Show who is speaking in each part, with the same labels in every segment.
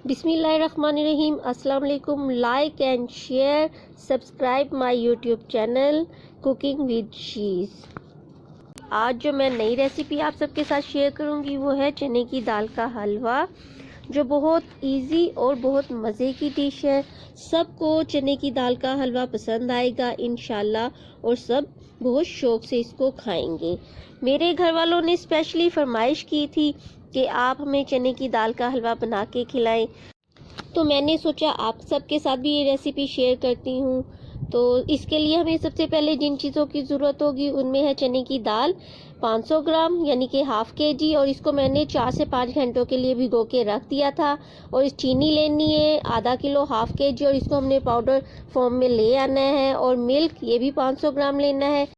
Speaker 1: बिस्मिल्लाहिर्रहमानिर्रहीम। अस्सलाम वालेकुम। Like and share, subscribe my YouTube channel cooking with she's. आज जो मैं नई रेसिपी आप सबके साथ शेयर करूंगी वो है चने की दाल का हलवा, जो बहुत इजी और बहुत मज़े की डिश है। सबको चने की दाल का हलवा पसंद आएगा इंशाल्लाह, और सब बहुत शौक़ से इसको खाएंगे। मेरे घर वालों ने स्पेशली फरमाइश की थी कि आप हमें चने की दाल का हलवा बना के खिलाएं, तो मैंने सोचा आप सबके साथ भी ये रेसिपी शेयर करती हूँ। तो इसके लिए हमें सबसे पहले जिन चीज़ों की ज़रूरत होगी उनमें है चने की दाल 500 ग्राम यानी कि हाफ़ केजी, और इसको मैंने 4 से 5 घंटों के लिए भिगो के रख दिया था। और इस चीनी लेनी है आधा किलो हाफ़ केजी, और इसको हमने पाउडर फॉर्म में ले आना है। और मिल्क ये भी 500 ग्राम लेना है।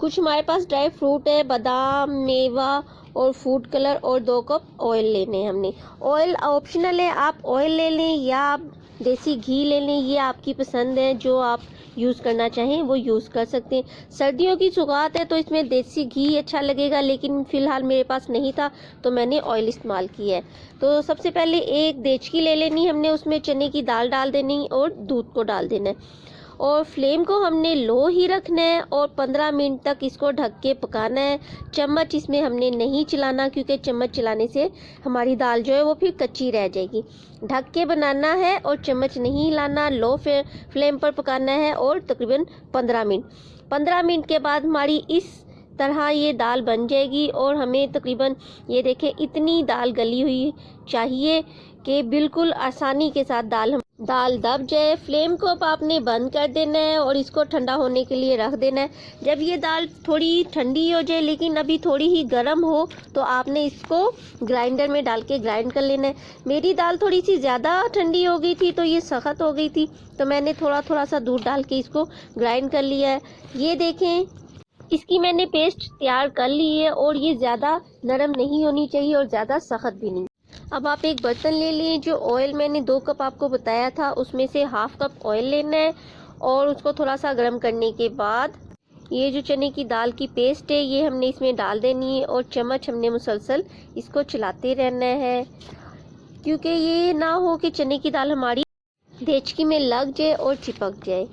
Speaker 1: कुछ हमारे पास ड्राई फ्रूट है, बादाम, मेवा और फूड कलर, और 2 कप ऑयल लेने हैं हमने। ऑयल ऑप्शनल है, आप ऑयल ले लें या आप देसी घी ले लें, ये आपकी पसंद है। जो आप यूज़ करना चाहें वो यूज़ कर सकते हैं। सर्दियों की सौगात है तो इसमें देसी घी अच्छा लगेगा, लेकिन फ़िलहाल मेरे पास नहीं था तो मैंने ऑयल इस्तेमाल किया है। तो सबसे पहले एक देचकी ले लेनी हमने, उसमें चने की दाल डाल देनी और दूध को डाल देना है। और फ्लेम को हमने लो ही रखना है और 15 मिनट तक इसको ढक के पकाना है। चम्मच इसमें हमने नहीं चलाना, क्योंकि चम्मच चलाने से हमारी दाल जो है वो फिर कच्ची रह जाएगी। ढक के बनाना है और चम्मच नहीं हिलाना, लो फ्लेम पर पकाना है। और तकरीबन 15 मिनट के बाद हमारी इस तरह ये दाल बन जाएगी। और हमें तकरीबन ये देखें इतनी दाल गली हुई चाहिए कि बिल्कुल आसानी के साथ दाल दब जाए। फ्लेम को अब आपने बंद कर देना है और इसको ठंडा होने के लिए रख देना है। जब ये दाल थोड़ी ठंडी हो जाए, लेकिन अभी थोड़ी ही गर्म हो, तो आपने इसको ग्राइंडर में डाल के ग्राइंड कर लेना है। मेरी दाल थोड़ी सी ज़्यादा ठंडी हो गई थी तो ये सख्त हो गई थी, तो मैंने थोड़ा सा दूध डाल के इसको ग्राइंड कर लिया है। ये देखें इसकी मैंने पेस्ट तैयार कर ली है, और ये ज़्यादा नरम नहीं होनी चाहिए और ज़्यादा सख्त भी नहीं। अब आप एक बर्तन ले लें। जो ऑयल मैंने 2 कप आपको बताया था उसमें से हाफ़ कप ऑयल लेना है, और उसको थोड़ा सा गर्म करने के बाद ये जो चने की दाल की पेस्ट है ये हमने इसमें डाल देनी है। और चम्मच हमने मुसलसल इसको चलाते रहना है, क्योंकि ये ना हो कि चने की दाल हमारी देचकी में लग जाए और चिपक जाए।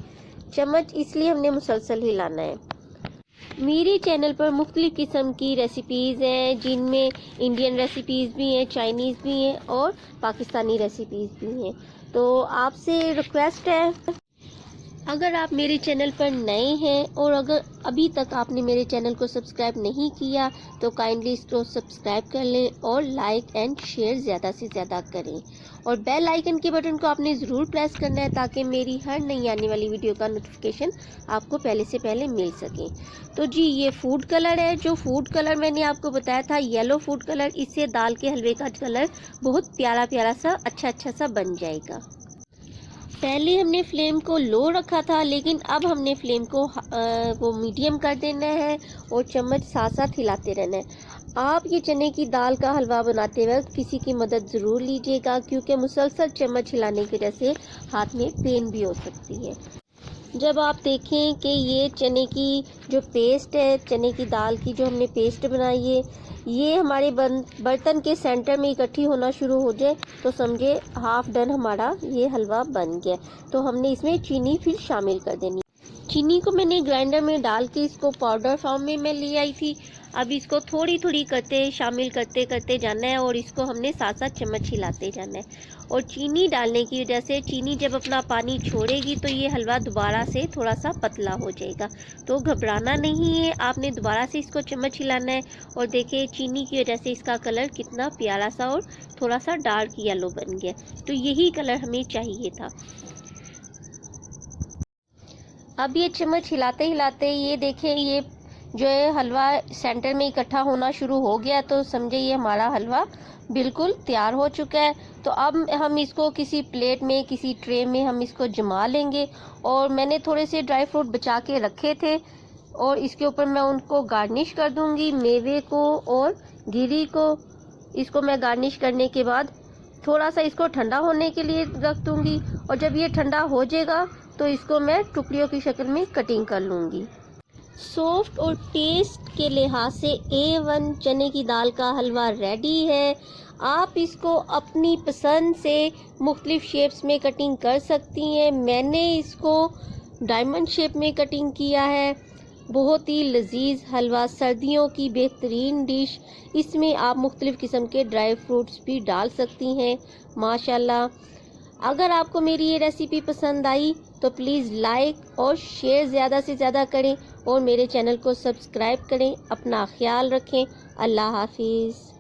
Speaker 1: चम्मच इसलिए हमने मुसलसल हिलाना है। मेरे चैनल पर मुख्तलिफ़ किस्म की रेसिपीज़ हैं, जिनमें इंडियन रेसिपीज़ भी हैं, चाइनीज़ भी हैं और पाकिस्तानी रेसिपीज़ भी हैं। तो आपसे रिक्वेस्ट है, अगर आप मेरे चैनल पर नए हैं और अगर अभी तक आपने मेरे चैनल को सब्सक्राइब नहीं किया तो काइंडली इसको सब्सक्राइब कर लें और लाइक एंड शेयर ज़्यादा से ज़्यादा करें। और बेल आइकन के बटन को आपने ज़रूर प्रेस करना है, ताकि मेरी हर नई आने वाली वीडियो का नोटिफिकेशन आपको पहले से पहले मिल सके। तो जी ये फूड कलर है। जो फूड कलर मैंने आपको बताया था, येलो फूड कलर, इससे दाल के हलवे का कलर बहुत प्यारा सा अच्छा सा बन जाएगा। पहले हमने फ्लेम को लो रखा था, लेकिन अब हमने फ्लेम को वो मीडियम कर देना है और चम्मच साथ साथ हिलाते रहना है। आप ये चने की दाल का हलवा बनाते वक्त किसी की मदद ज़रूर लीजिएगा, क्योंकि मुसलसल चम्मच हिलाने की वजह से हाथ में पेन भी हो सकती है। जब आप देखें कि ये चने की जो पेस्ट है, चने की दाल की जो हमने पेस्ट बनाई है, ये हमारे बर्तन के सेंटर में इकट्ठी होना शुरू हो जाए, तो समझे हाफ डन हमारा ये हलवा बन गया। तो हमने इसमें चीनी फिर शामिल कर देनी। चीनी को मैंने ग्राइंडर में डाल के इसको पाउडर फॉर्म में मैं ले आई थी। अब इसको थोड़ी करते शामिल करते जाना है, और इसको हमने साथ साथ चम्मच हिलाते जाना है। और चीनी डालने की वजह से चीनी जब अपना पानी छोड़ेगी तो ये हलवा दोबारा से थोड़ा सा पतला हो जाएगा। तो घबराना नहीं है, आपने दोबारा से इसको चम्मच हिलाना है। और देखिए चीनी की वजह से इसका कलर कितना प्यारा सा और थोड़ा सा डार्क येलो बन गया। तो यही कलर हमें चाहिए था। अब ये चम्मच हिलाते हिलाते ये देखें ये जो है हलवा सेंटर में इकट्ठा होना शुरू हो गया, तो समझे ये हमारा हलवा बिल्कुल तैयार हो चुका है। तो अब हम इसको किसी प्लेट में, किसी ट्रे में हम इसको जमा लेंगे। और मैंने थोड़े से ड्राई फ्रूट बचा के रखे थे, और इसके ऊपर मैं उनको गार्निश कर दूंगी, मेवे को और गिरी को। इसको मैं गार्निश करने के बाद थोड़ा सा इसको ठंडा होने के लिए रख दूंगी, और जब ये ठंडा हो जाएगा तो इसको मैं टुकड़ियों की शक्ल में कटिंग कर लूँगी। सॉफ्ट और टेस्ट के लिहाज से A1 चने की दाल का हलवा रेडी है। आप इसको अपनी पसंद से मुख्तलिफ शेप्स में कटिंग कर सकती हैं। मैंने इसको डायमंड शेप में कटिंग किया है। बहुत ही लजीज हलवा, सर्दियों की बेहतरीन डिश। इसमें आप मुख्तलिफ किस्म के ड्राई फ्रूट्स भी डाल सकती हैं। माशाल्लाह, अगर आपको मेरी ये रेसिपी पसंद आई तो प्लीज़ लाइक और शेयर ज़्यादा से ज़्यादा करें और मेरे चैनल को सब्सक्राइब करें। अपना ख्याल रखें। अल्लाह हाफिज़।